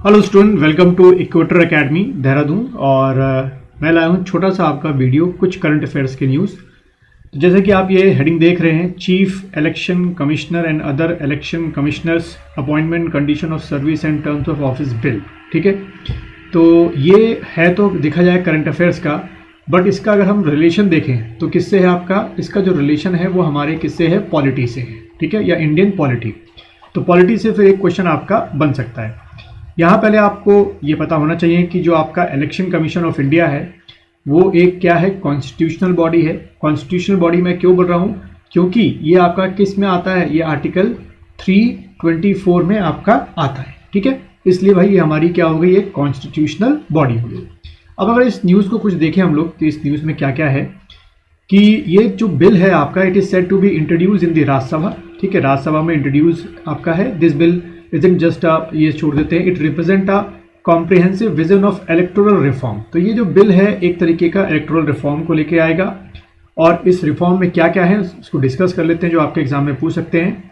Hello student, welcome to equator academy Dehradun. और मैं लाया हूँ छोटा सा आपका वीडियो, कुछ करंट अफेयर्स के न्यूज़। तो जैसे कि आप ये हेडिंग देख रहे हैं, chief election commissioner and other election commissioners appointment condition of service and terms of office bill. ठीक है, तो ये है तो देखा जाए करंट अफेयर्स का, बट इसका अगर हम रिलेशन देखें तो किससे है आपका, इसका जो रिलेशन है वो हमारे किससे है, पॉलिटी से है। ठीक है, या इंडियन पॉलिटी। तो पॉलिटी से फिर एक क्वेश्चन आपका बन सकता है। यहाँ पहले आपको ये पता होना चाहिए कि जो आपका इलेक्शन कमीशन ऑफ इंडिया है वो एक क्या है, कॉन्स्टिट्यूशनल बॉडी है। कॉन्स्टिट्यूशनल बॉडी मैं क्यों बोल रहा हूँ, क्योंकि ये आपका किस में आता है, ये आर्टिकल 324 में आपका आता है। ठीक है, इसलिए भाई ये हमारी क्या हो गई, एक कॉन्स्टिट्यूशनल बॉडी हो गई। अब अगर इस न्यूज़ को कुछ देखें हम लोग तो इस न्यूज़ में क्या क्या है कि ये जो बिल है आपका, it is said to be introduce in the Rajya Sabha. ठीक है, राज्यसभा में इंट्रोड्यूस आपका है। दिस बिल इजंट जस्ट ये छोड़ देते हैं, it represent a comprehensive vision of electoral reform. तो ये जो बिल है एक तरीके का इलेक्टोरल रिफॉर्म को लेके आएगा। और इस रिफॉर्म में क्या क्या है उसको डिस्कस कर लेते हैं, जो आपके एग्जाम में पूछ सकते हैं।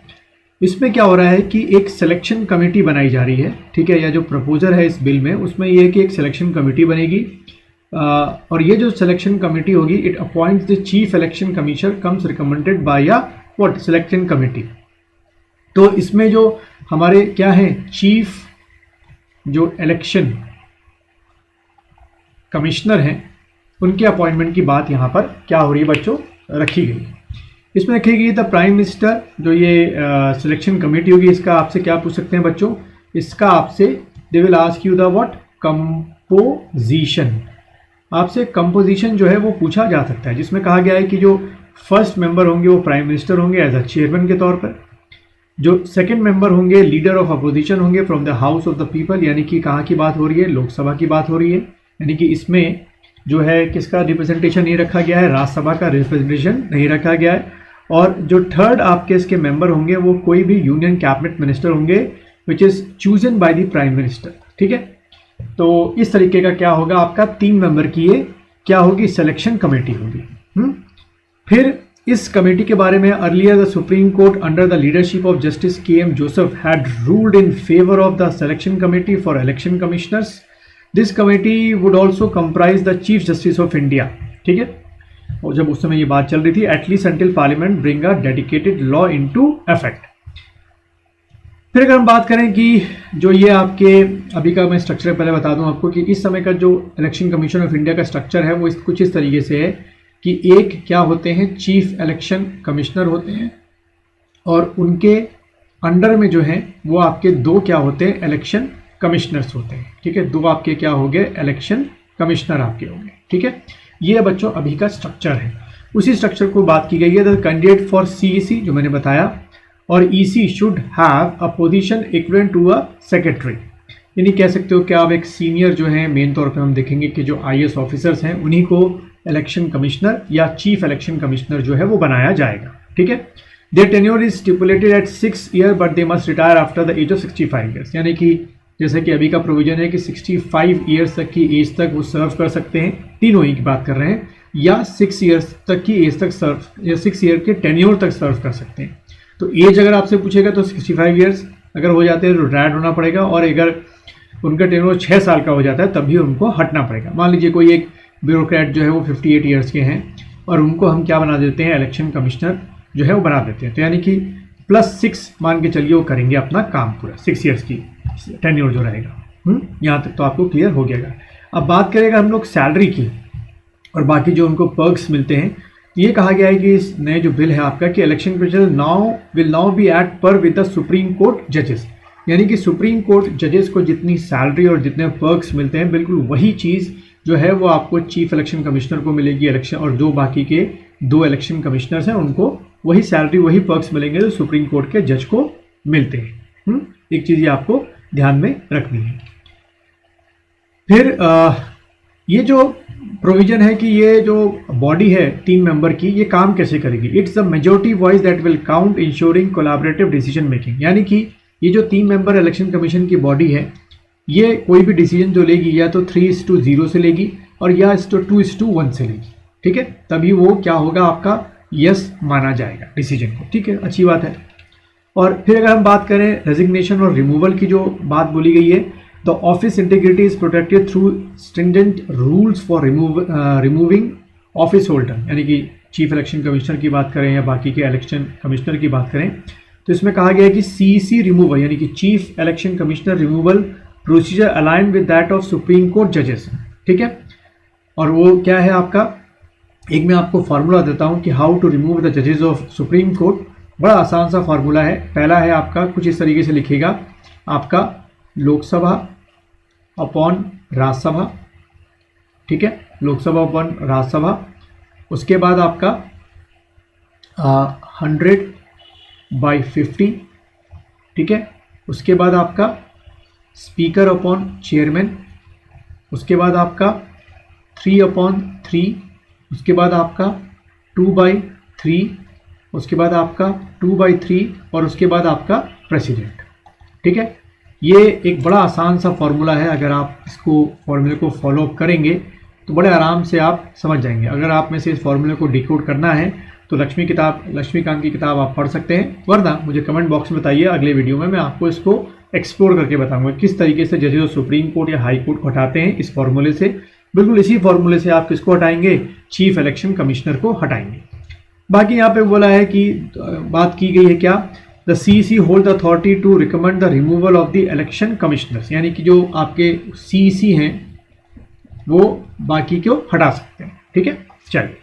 इसमें क्या हो रहा है कि एक सिलेक्शन कमेटी बनाई जा रही है। ठीक है, या जो प्रपोजल है इस बिल में उसमें ये है कि एक सिलेक्शन कमेटी बनेगी। और ये जो सिलेक्शन कमेटी होगी, it appoints the chief election commissioner comes recommended by a what selection committee. तो इसमें जो हमारे क्या है, चीफ जो इलेक्शन कमिश्नर हैं उनके अपॉइंटमेंट की बात यहाँ पर क्या हो रही है बच्चों, रखी गई। इसमें रखी गई द प्राइम मिनिस्टर। जो ये सिलेक्शन कमेटी होगी इसका आपसे क्या पूछ सकते हैं बच्चों, इसका आपसे they will ask you the what composition. आपसे कंपोजिशन जो है वो पूछा जा सकता है, जिसमें कहा गया है कि जो फर्स्ट मेंबर होंगे वो प्राइम मिनिस्टर होंगे एज अ चेयरमैन के तौर पर। जो सेकंड मेंबर होंगे लीडर ऑफ अपोजिशन होंगे from the house of the people. यानी कि कहाँ की बात हो रही है, लोकसभा की बात हो रही है। यानी कि इसमें जो है किसका रिप्रेजेंटेशन नहीं रखा गया है, राज्यसभा का रिप्रेजेंटेशन नहीं रखा गया है। और जो थर्ड आपके इसके मेंबर होंगे वो कोई भी यूनियन कैबिनेट मिनिस्टर होंगे which is chosen by the prime minister. ठीक है, तो इस तरीके का क्या होगा आपका 3 मेंबर की ये क्या होगी, सिलेक्शन कमेटी होगी। फिर इस कमेटी के बारे में earlier the supreme court under the leadership of justice KM. Joseph had ruled in favour of the selection committee for election commissioners. This committee would also comprise the chief justice of India. ठीक है, और जब उस समय ये बात चल रही थी, at least until parliament bring a dedicated law into effect. फिर अगर हम बात करें कि जो ये आपके अभी का मैं स्ट्रक्चर पहले बता दूं आपको कि इस समय का जो इलेक्शन कमीशन ऑफ इंडिया का स्ट्रक्चर है वो कुछ इस तरीके से है कि एक क्या होते हैं, चीफ इलेक्शन कमिश्नर होते हैं और उनके अंडर में जो है वो आपके 2 क्या होते हैं, इलेक्शन कमिश्नर्स होते हैं। ठीक है, 2 आपके क्या हो गए, इलेक्शन कमिश्नर आपके हो गए। ठीक है, ये बच्चों अभी का स्ट्रक्चर है। उसी स्ट्रक्चर को बात की गई है, द कैंडिडेट फॉर सीईसी जो मैंने बताया, और EC should have a position equivalent to a secretary. यानी कह सकते हो कि आप एक सीनियर जो है, मेन तौर पे हम देखेंगे कि जो आईएएस ऑफिसर्स हैं उन्हीं को इलेक्शन कमिश्नर या चीफ इलेक्शन कमिश्नर जो है वो बनाया जाएगा। ठीक है, their tenure is stipulated at 6 year but they must retire after the age of 65 years. यानी कि जैसे कि अभी का प्रोविजन है कि 65 ईयर्स तक की एज तक वो सर्व कर सकते हैं, तीनों ही की बात कर रहे हैं, या 6 ईयर्स तक की एज तक सर्व, या 6 ईयर के टेन्योर तक सर्व कर सकते हैं। तो एज अगर आपसे पूछेगा तो 65 ईयर्स अगर हो जाते हैं तो रिटायर्ड होना पड़ेगा, और अगर उनका टेन्योर 6 साल का हो जाता है तभी उनको हटना पड़ेगा। मान लीजिए कोई एक ब्यूरोक्रेट जो है वो 58 ईयर्स के हैं और उनको हम क्या बना देते हैं, इलेक्शन कमिश्नर जो है वो बना देते हैं। तो यानी कि +6 मान के चलिए वो करेंगे अपना काम पूरा, 6 ईयर्स की टेन्योर जो रहेगा। यहाँ तक तो आपको क्लियर हो गया। अब बात करेगा हम लोग सैलरी की और बाकी जो उनको पर्क्स मिलते हैं। ये कहा गया है कि इस नए जो बिल है आपका कि election commissioner will now be at par with the supreme court जजेस। यानी कि सुप्रीम कोर्ट जजेस को जितनी सैलरी और जितने पर्क्स मिलते हैं, बिल्कुल वही चीज़ जो है वो आपको चीफ इलेक्शन कमिश्नर को मिलेगी इलेक्शन, और जो बाकी के 2 इलेक्शन कमिश्नर्स हैं उनको वही सैलरी वही पर्क्स मिलेंगे जो सुप्रीम कोर्ट के जज को मिलते हैं। एक चीज़ ये आपको ध्यान में रखनी है। फिर ये जो प्रोविजन है कि ये जो बॉडी है 3 मेंबर की, ये काम कैसे करेगी, it's the majority voice that will count ensuring collaborative decision making. यानी कि ये जो 3 मेंबर इलेक्शन कमीशन की बॉडी है ये कोई भी डिसीजन जो लेगी या तो 3:0 से लेगी और या 2:1 से लेगी। ठीक है, तभी वो क्या होगा, आपका यस माना जाएगा डिसीजन को। ठीक है, अच्छी बात है। और फिर अगर हम बात करें रेजिग्नेशन और रिमूवल की जो बात बोली गई है, the office integrity is protected through stringent rules for removing office holder, यानी कि चीफ इलेक्शन कमिश्नर की बात करें या बाकी के इलेक्शन कमिश्नर की बात करें तो इसमें कहा गया है कि सीसी रिमूवल यानी कि chief election commissioner removal procedure align with that of supreme court जजेस, ठीक है। और वो क्या है आपका, एक मैं आपको फार्मूला देता हूं कि हाउ टू रिमूव द जजेस ऑफ सुप्रीम कोर्ट। बड़ा आसान सा फार्मूला है। पहला है आपका, कुछ इस तरीके से लिखिएगा, आपका लोकसभा अपॉन राज्यसभा, ठीक है, लोकसभा अपॉन राज्यसभा। उसके बाद आपका 100/50, ठीक है। उसके बाद आपका स्पीकर अपॉन चेयरमैन। उसके बाद आपका 3/3। उसके बाद आपका 2/3। उसके बाद आपका 2/3 और उसके बाद आपका प्रेसिडेंट, ठीक है। ये एक बड़ा आसान सा फॉर्मूला है। अगर आप इसको फॉर्मूले को फॉलो अप करेंगे तो बड़े आराम से आप समझ जाएंगे। अगर आप में से इस फॉर्मूले को डिकोड करना है तो लक्ष्मीकांत की किताब आप पढ़ सकते हैं, वरना मुझे कमेंट बॉक्स में बताइए। अगले वीडियो में मैं आपको इसको एक्सप्लोर करके बताऊंगा किस तरीके से जजेस सुप्रीम कोर्ट या हाई कोर्ट को हटाते हैं इस फॉर्मूले से। बिल्कुल इसी फॉर्मूले से आप किसको हटाएंगे, चीफ इलेक्शन कमिश्नर को हटाएंगे। बाकी यहाँ पे बोला है कि बात की गई है क्या, the CEC hold the authority to recommend the removal of the election commissioners, यानी कि जो आपके सीईसी हैं वो बाकी को हटा सकते हैं, ठीक है। चलिए।